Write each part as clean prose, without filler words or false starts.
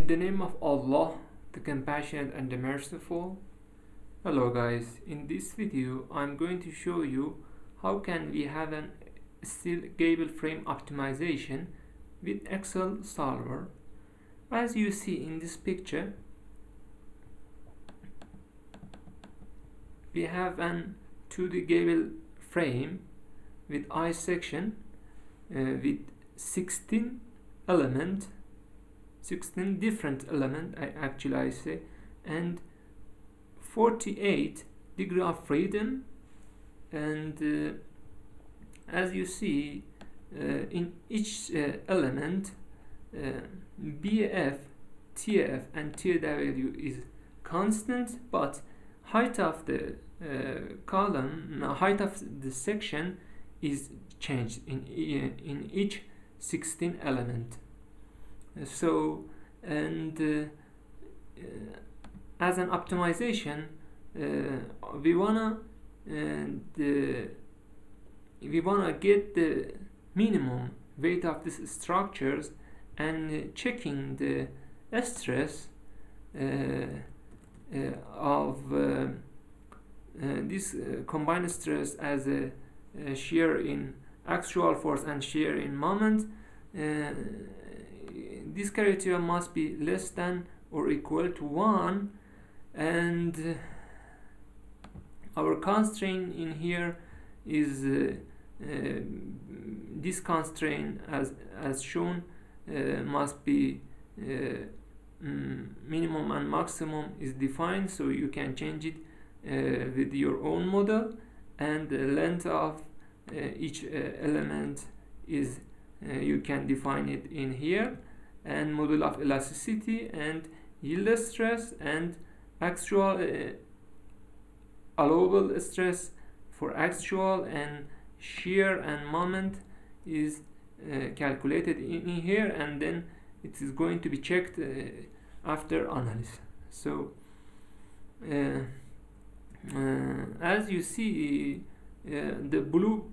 In the name of Allah, the Compassionate and the Merciful. Hello guys, in this video I'm going to show you how can we have an still Gable frame optimization with Excel solver. As you see in this picture, we have an 2D Gable frame with I section with 16 different element I say, and 48 degree of freedom. And as you see, in each element, BF, TF and TW is constant, but height of the column, height of the section is changed in each 16 element. So, and as an optimization, we wanna get the minimum weight of these structures and checking the stress of this combined stress as a shear in actual force and shear in moment. This criteria must be less than or equal to 1, and our constraint in here is this constraint as shown must be minimum and maximum is defined, so you can change it with your own model, and the length of each element is you can define it in here, and model of elasticity and yield stress and actual allowable stress for actual, and shear and moment is calculated in here, and then it is going to be checked after analysis. So as you see, the blue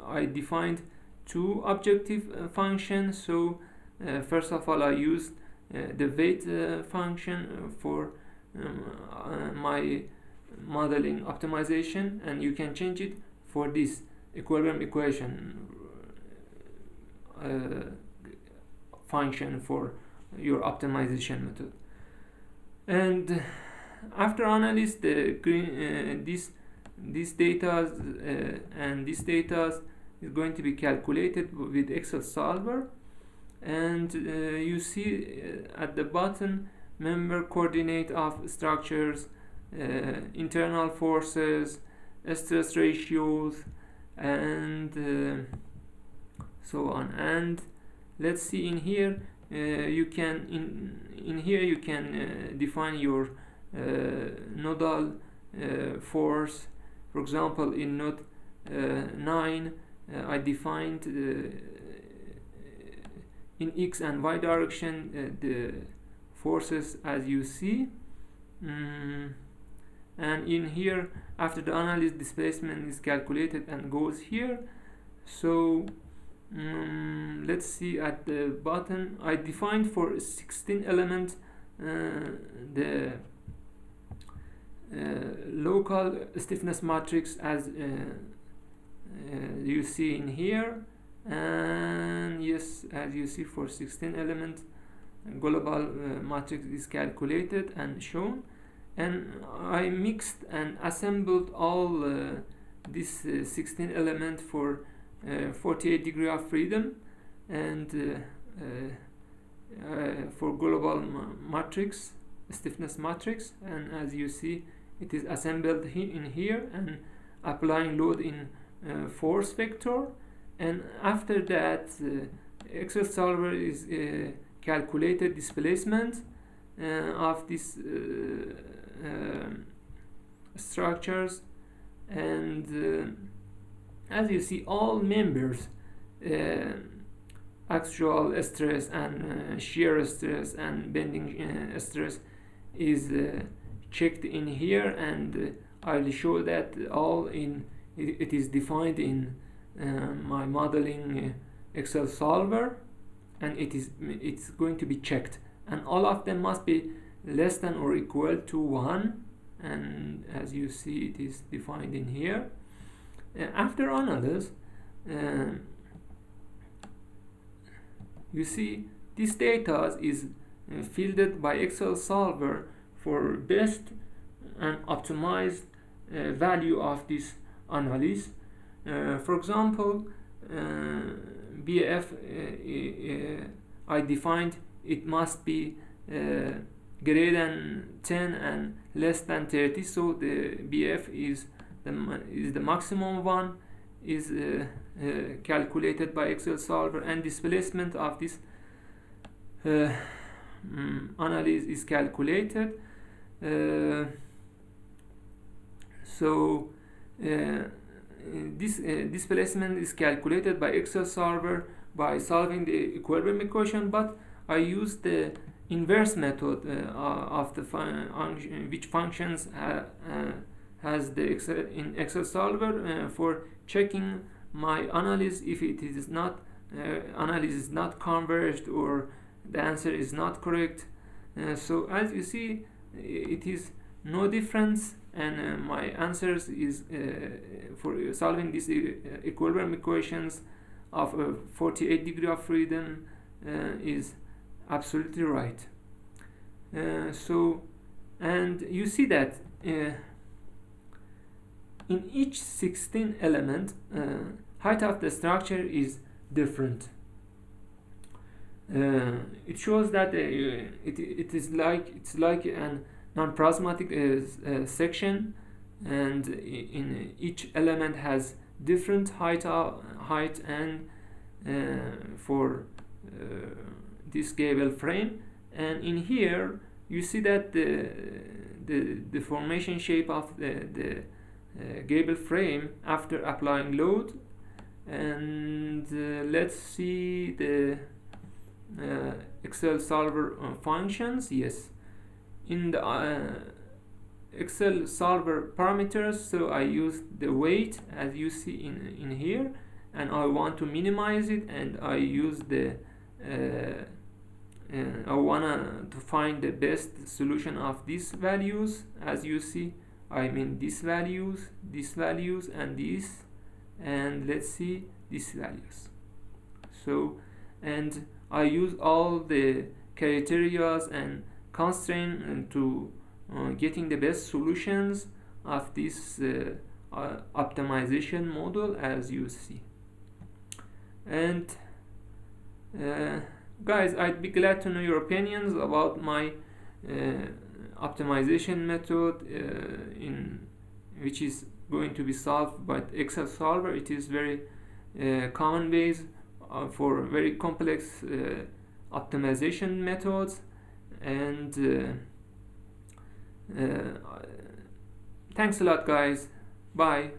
I defined two objective functions. So first of all, I used the weight function for my modeling optimization, and you can change it for this equilibrium equation function for your optimization method. And after analysis, the green this data and this data is going to be calculated with Excel solver, and you see at the bottom member coordinate of structures, internal forces, stress ratios, and so on. And let's see in here, you can in here you can define your nodal force. For example, in node 9, I defined in X and Y direction the forces as you see, and in here after the analysis, displacement is calculated and goes here. So let's see at the bottom, I defined for 16 elements the local stiffness matrix as you see in here, and yes, as you see, for 16 elements global matrix is calculated and shown, and I mixed and assembled all this 16 element for 48 degree of freedom, and for global matrix, stiffness matrix, and as you see, it is assembled in here and applying load in force vector. And after that, Excel solver is calculated displacement of these structures, and as you see, all members, actual stress and shear stress and bending stress is checked in here, and I'll show that all in it is defined in my modeling Excel solver, and it's going to be checked and all of them must be less than or equal to 1, and as you see it is defined in here. After analysis, you see this data is fielded by Excel solver for best and optimized value of this analysis. For example, BF I defined it must be greater than 10 and less than 30, so the BF is the maximum one, is calculated by Excel solver, and displacement of this analysis is calculated. This displacement is calculated by Excel solver by solving the equilibrium equation, but I use the inverse method of the which functions has the Excel solver for checking my analysis if it is not analysis is not converged or the answer is not correct. So as you see, it is no difference, and my answers is for solving these equilibrium equations of 48 degree of freedom is absolutely right. And you see that in each 16 element, height of the structure is different. It shows that it's like an non-prismatic section, and in each element has different height and for this Gable frame. And in here you see that the formation shape of the Gable frame after applying load. And let's see the Excel solver functions. Yes, in the Excel solver parameters, so I use the weight as you see in here, and I want to minimize it, and I use the I wanna to find the best solution of these values. As you see, I mean these values, and these, and let's see these values. So, and I use all the criteria and constraints to getting the best solutions of this optimization model, as you see. And guys, I'd be glad to know your opinions about my optimization method in which is going to be solved by Excel solver. It is very common base for very complex optimization methods. And thanks a lot, guys. Bye.